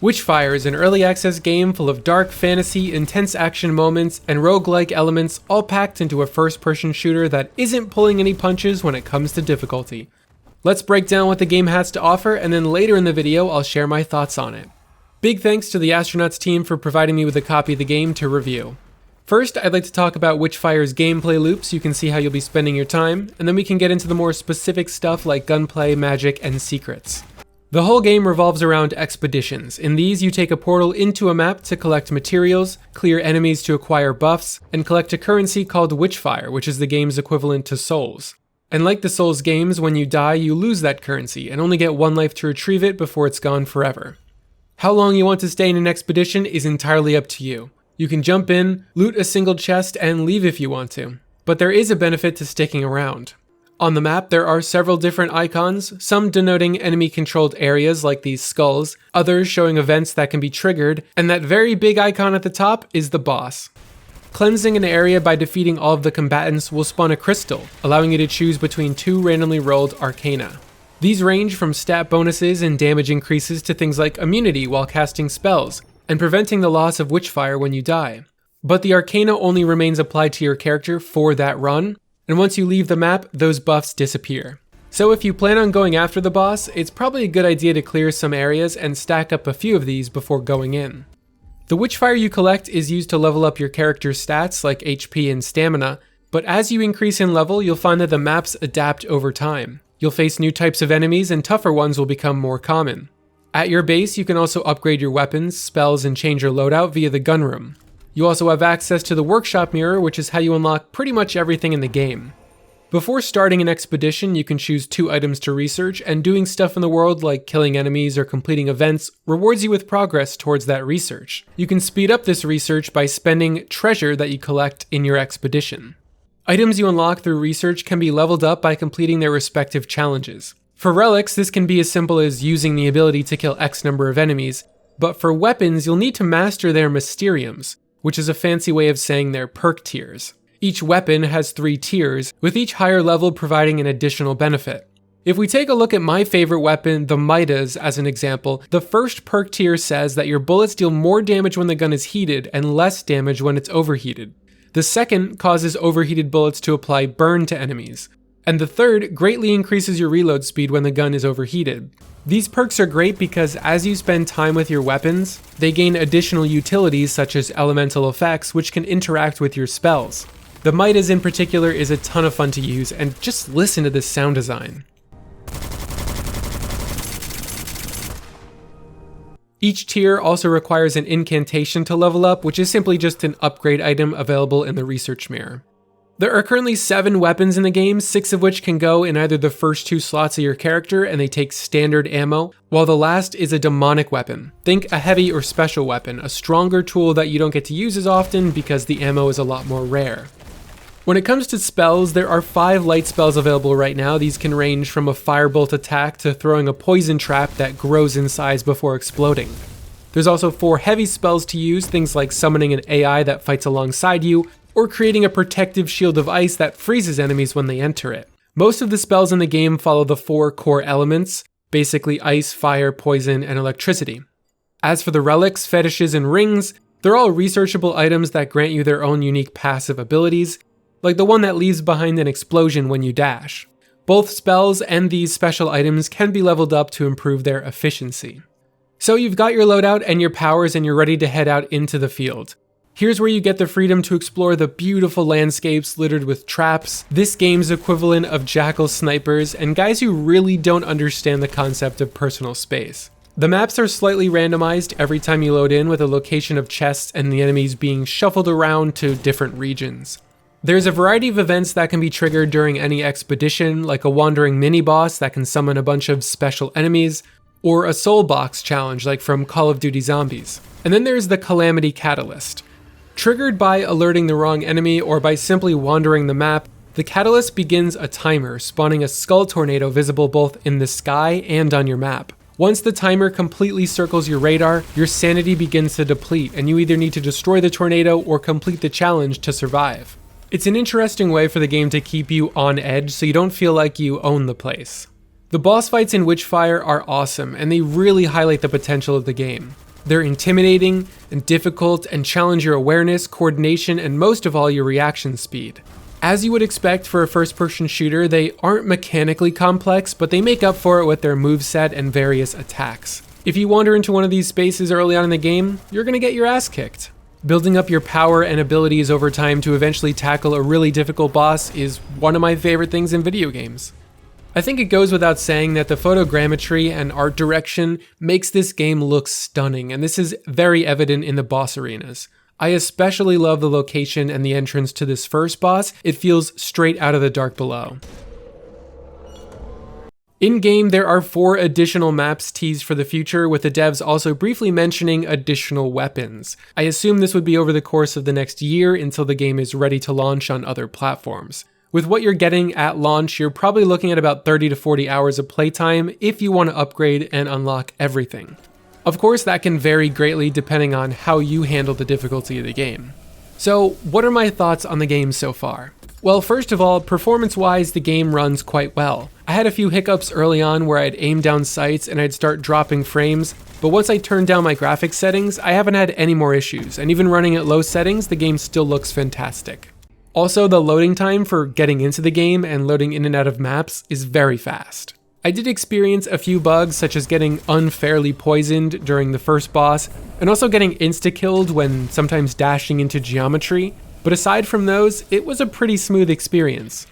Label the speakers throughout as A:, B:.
A: Witchfire is an early access game full of dark fantasy, intense action moments, and roguelike elements all packed into a first-person shooter that isn't pulling any punches when it comes to difficulty. Let's break down what the game has to offer, and then later in the video I'll share my thoughts on it. Big thanks to the Astronauts team for providing me with a copy of the game to review. First, I'd like to talk about Witchfire's gameplay loop so you can see how you'll be spending your time, and then we can get into the more specific stuff like gunplay, magic, and secrets. The whole game revolves around expeditions. In these, you take a portal into a map to collect materials, clear enemies to acquire buffs, and collect a currency called Witchfire, which is the game's equivalent to souls. And like the Souls games, when you die, you lose that currency and only get one life to retrieve it before it's gone forever. How long you want to stay in an expedition is entirely up to you. You can jump in, loot a single chest, and leave if you want to. But there is a benefit to sticking around. On the map, there are several different icons, some denoting enemy-controlled areas like these skulls, others showing events that can be triggered, and that very big icon at the top is the boss. Cleansing an area by defeating all of the combatants will spawn a crystal, allowing you to choose between two randomly rolled arcana. These range from stat bonuses and damage increases to things like immunity while casting spells, and preventing the loss of Witchfire when you die. But the arcana only remains applied to your character for that run, and once you leave the map, those buffs disappear. So if you plan on going after the boss, it's probably a good idea to clear some areas and stack up a few of these before going in. The Witchfire you collect is used to level up your character's stats like HP and stamina, but as you increase in level, you'll find that the maps adapt over time. You'll face new types of enemies and tougher ones will become more common. At your base, you can also upgrade your weapons, spells, and change your loadout via the gun room. You also have access to the workshop mirror, which is how you unlock pretty much everything in the game. Before starting an expedition, you can choose 2 items to research, and doing stuff in the world like killing enemies or completing events rewards you with progress towards that research. You can speed up this research by spending treasure that you collect in your expedition. Items you unlock through research can be leveled up by completing their respective challenges. For relics, this can be as simple as using the ability to kill X number of enemies, but for weapons, you'll need to master their mysteriums, which is a fancy way of saying their perk tiers. Each weapon has 3 tiers, with each higher level providing an additional benefit. If we take a look at my favorite weapon, the Midas, as an example, the first perk tier says that your bullets deal more damage when the gun is heated and less damage when it's overheated. The second causes overheated bullets to apply burn to enemies. And the third greatly increases your reload speed when the gun is overheated. These perks are great because as you spend time with your weapons, they gain additional utilities such as elemental effects which can interact with your spells. The Midas in particular is a ton of fun to use, and just listen to this sound design. Each tier also requires an incantation to level up, which is simply just an upgrade item available in the research mirror. There are currently 7 weapons in the game, 6 of which can go in either the first 2 slots of your character and they take standard ammo, while the last is a demonic weapon. Think a heavy or special weapon, a stronger tool that you don't get to use as often because the ammo is a lot more rare. When it comes to spells, there are 5 light spells available right now. These can range from a firebolt attack to throwing a poison trap that grows in size before exploding. There's also 4 heavy spells to use, things like summoning an AI that fights alongside you, or creating a protective shield of ice that freezes enemies when they enter it. Most of the spells in the game follow the 4 core elements, basically ice, fire, poison, and electricity. As for the relics, fetishes, and rings, they're all researchable items that grant you their own unique passive abilities, like the one that leaves behind an explosion when you dash. Both spells and these special items can be leveled up to improve their efficiency. So you've got your loadout and your powers and you're ready to head out into the field. Here's where you get the freedom to explore the beautiful landscapes littered with traps, this game's equivalent of jackal snipers, and guys who really don't understand the concept of personal space. The maps are slightly randomized every time you load in, with a location of chests and the enemies being shuffled around to different regions. There's a variety of events that can be triggered during any expedition, like a wandering mini-boss that can summon a bunch of special enemies, or a soul box challenge like from Call of Duty Zombies. And then there's the Calamity Catalyst. Triggered by alerting the wrong enemy or by simply wandering the map, the catalyst begins a timer, spawning a skull tornado visible both in the sky and on your map. Once the timer completely circles your radar, your sanity begins to deplete, and you either need to destroy the tornado or complete the challenge to survive. It's an interesting way for the game to keep you on edge so you don't feel like you own the place. The boss fights in Witchfire are awesome, and they really highlight the potential of the game. They're intimidating and difficult and challenge your awareness, coordination, and most of all, your reaction speed. As you would expect for a first-person shooter, they aren't mechanically complex, but they make up for it with their moveset and various attacks. If you wander into one of these spaces early on in the game, you're gonna get your ass kicked. Building up your power and abilities over time to eventually tackle a really difficult boss is one of my favorite things in video games. I think it goes without saying that the photogrammetry and art direction makes this game look stunning, and this is very evident in the boss arenas. I especially love the location and the entrance to this first boss. It feels straight out of the Dark Below. In-game, there are 4 additional maps teased for the future, with the devs also briefly mentioning additional weapons. I assume this would be over the course of the next year until the game is ready to launch on other platforms. With what you're getting at launch, you're probably looking at about 30 to 40 hours of playtime if you want to upgrade and unlock everything. Of course, that can vary greatly depending on how you handle the difficulty of the game. So, what are my thoughts on the game so far? Well, first of all, performance-wise, the game runs quite well. I had a few hiccups early on where I'd aim down sights and I'd start dropping frames, but once I turned down my graphics settings, I haven't had any more issues, and even running at low settings, the game still looks fantastic. Also, the loading time for getting into the game and loading in and out of maps is very fast. I did experience a few bugs, such as getting unfairly poisoned during the first boss, and also getting insta-killed when sometimes dashing into geometry, but aside from those, it was a pretty smooth experience.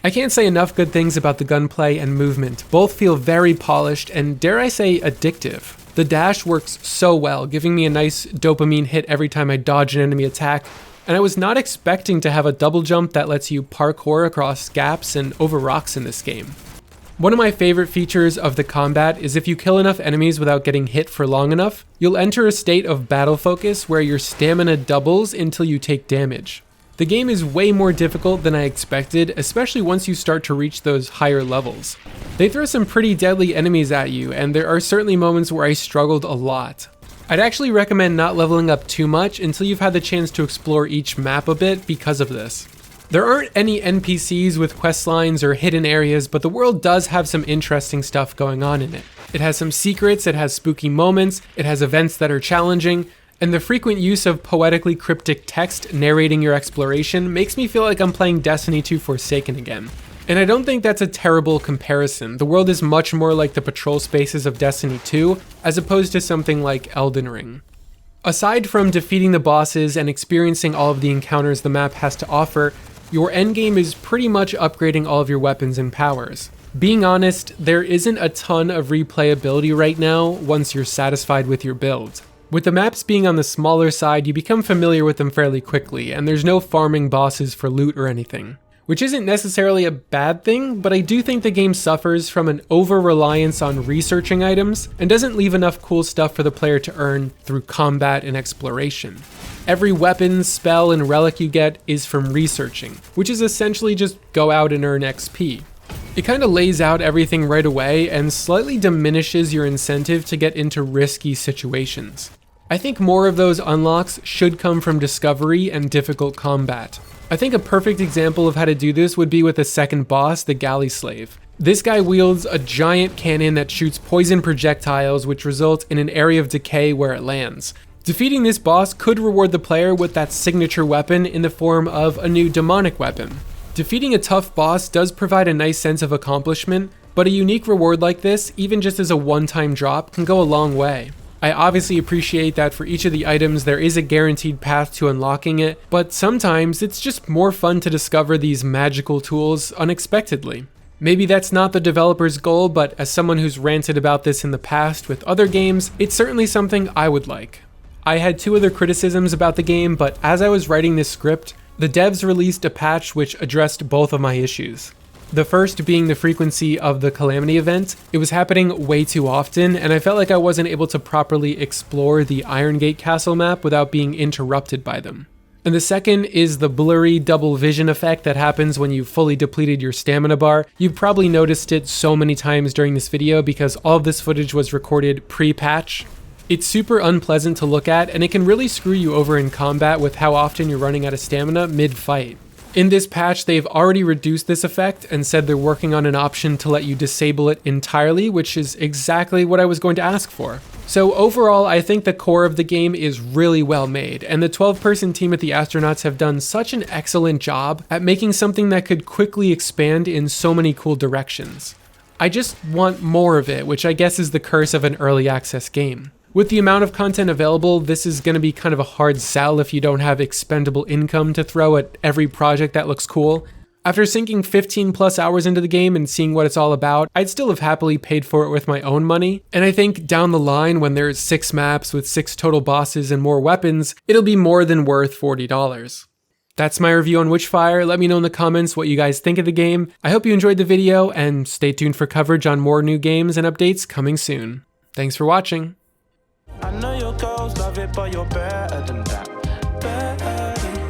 A: I can't say enough good things about the gunplay and movement. Both feel very polished and, dare I say, addictive. The dash works so well, giving me a nice dopamine hit every time I dodge an enemy attack, and I was not expecting to have a double jump that lets you parkour across gaps and over rocks in this game. One of my favorite features of the combat is if you kill enough enemies without getting hit for long enough, you'll enter a state of battle focus where your stamina doubles until you take damage. The game is way more difficult than I expected, especially once you start to reach those higher levels. They throw some pretty deadly enemies at you, and there are certainly moments where I struggled a lot. I'd actually recommend not leveling up too much until you've had the chance to explore each map a bit because of this. There aren't any NPCs with quest lines or hidden areas, but the world does have some interesting stuff going on in it. It has some secrets, it has spooky moments, it has events that are challenging, and the frequent use of poetically cryptic text narrating your exploration makes me feel like I'm playing Destiny 2 Forsaken again. And I don't think that's a terrible comparison. The world is much more like the patrol spaces of Destiny 2, as opposed to something like Elden Ring. Aside from defeating the bosses and experiencing all of the encounters the map has to offer, your endgame is pretty much upgrading all of your weapons and powers. Being honest, there isn't a ton of replayability right now once you're satisfied with your build. With the maps being on the smaller side, you become familiar with them fairly quickly, and there's no farming bosses for loot or anything. Which isn't necessarily a bad thing, but I do think the game suffers from an over-reliance on researching items and doesn't leave enough cool stuff for the player to earn through combat and exploration. Every weapon, spell, and relic you get is from researching, which is essentially just go out and earn XP. It kind of lays out everything right away and slightly diminishes your incentive to get into risky situations. I think more of those unlocks should come from discovery and difficult combat. I think a perfect example of how to do this would be with the second boss, the Galley Slave. This guy wields a giant cannon that shoots poison projectiles which result in an area of decay where it lands. Defeating this boss could reward the player with that signature weapon in the form of a new demonic weapon. Defeating a tough boss does provide a nice sense of accomplishment, but a unique reward like this, even just as a one-time drop, can go a long way. I obviously appreciate that for each of the items there is a guaranteed path to unlocking it, but sometimes it's just more fun to discover these magical tools unexpectedly. Maybe that's not the developer's goal, but as someone who's ranted about this in the past with other games, it's certainly something I would like. I had 2 other criticisms about the game, but as I was writing this script, the devs released a patch which addressed both of my issues. The first being the frequency of the Calamity event. It was happening way too often, and I felt like I wasn't able to properly explore the Iron Gate Castle map without being interrupted by them. And the second is the blurry double vision effect that happens when you've fully depleted your stamina bar. You've probably noticed it so many times during this video because all of this footage was recorded pre-patch. It's super unpleasant to look at, and it can really screw you over in combat with how often you're running out of stamina mid-fight. In this patch, they've already reduced this effect and said they're working on an option to let you disable it entirely, which is exactly what I was going to ask for. So overall, I think the core of the game is really well made, and the 12-person team at the Astronauts have done such an excellent job at making something that could quickly expand in so many cool directions. I just want more of it, which I guess is the curse of an early access game. With the amount of content available, this is going to be kind of a hard sell if you don't have expendable income to throw at every project that looks cool. After sinking 15 plus hours into the game and seeing what it's all about, I'd still have happily paid for it with my own money. And I think down the line, when there's 6 maps with 6 total bosses and more weapons, it'll be more than worth $40. That's my review on Witchfire. Let me know in the comments what you guys think of the game. I hope you enjoyed the video, and stay tuned for coverage on more new games and updates coming soon. Thanks for watching.
B: I know your girls love it, but you're better than that. Better than